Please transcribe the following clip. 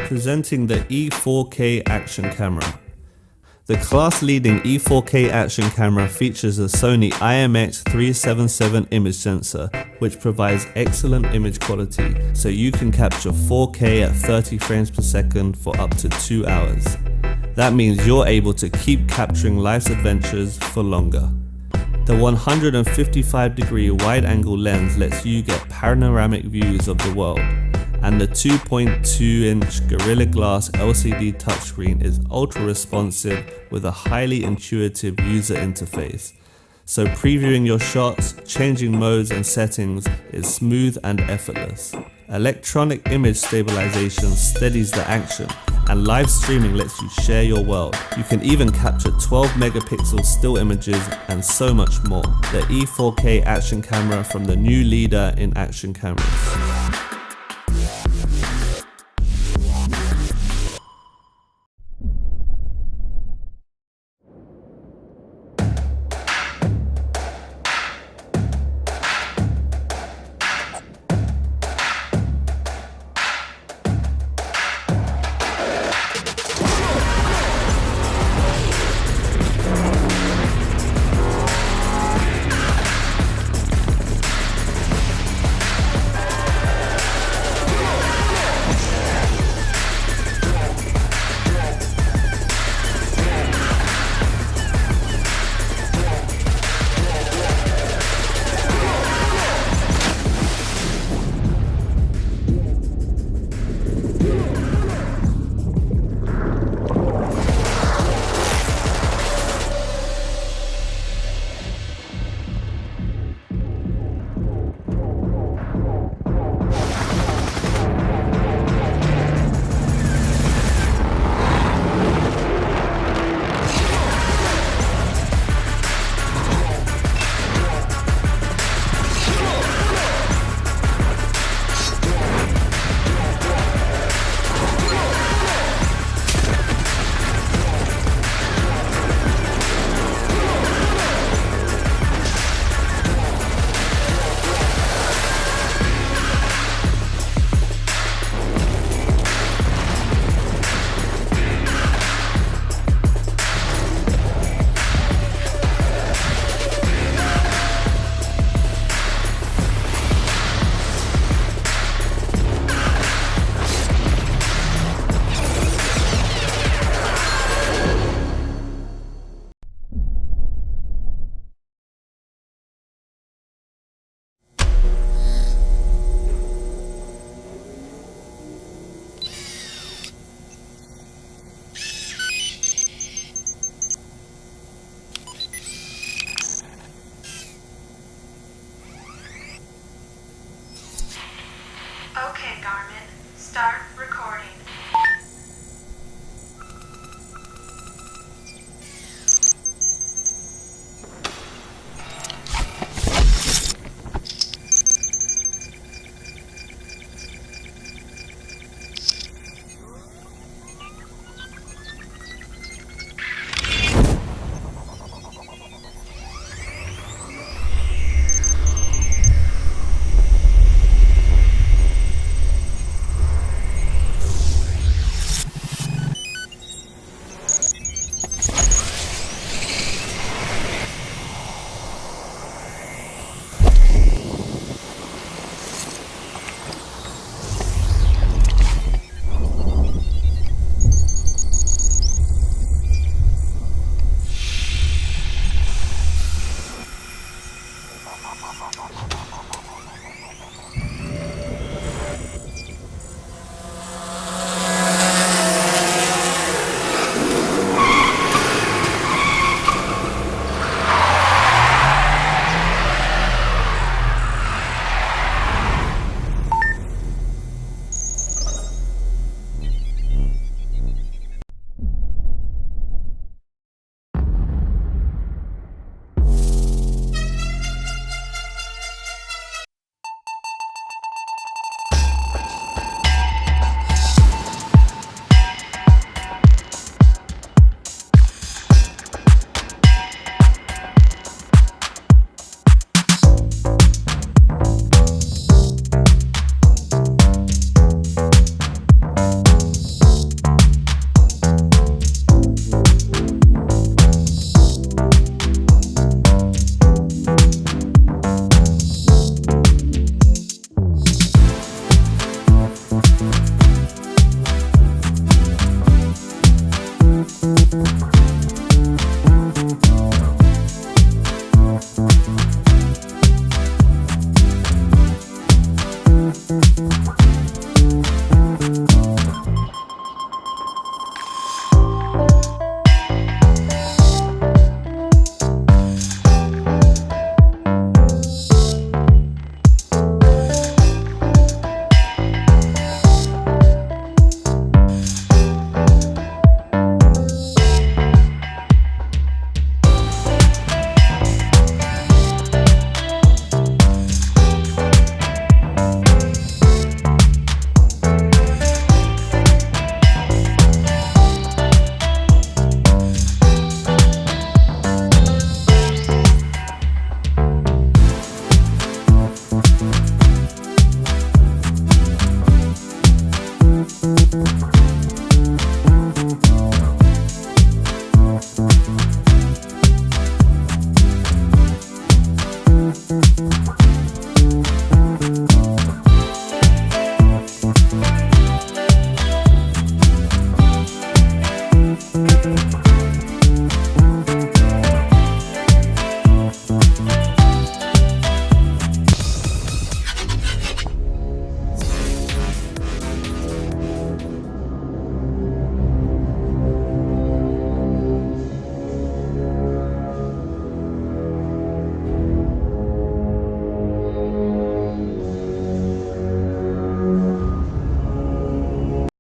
Presenting the E4K Action Camera. The class-leading E4K Action Camera features a Sony IMX377 image sensor, which provides excellent image quality, so you can capture 4K at 30 frames per second for up to 2 hours. That means you're able to keep capturing life's adventures for longer. The 155-degree wide-angle lens lets you get panoramic views of the world, and the 2.2-inch Gorilla Glass LCD touchscreen is ultra-responsive with a highly intuitive user interface. So previewing your shots, changing modes and settings is smooth and effortless. Electronic image stabilization steadies the action, and live streaming lets you share your world. You can even capture 12 megapixel still images and so much more. The E4K Action Camera from the new leader in action cameras. Okay, Garmin, start recording.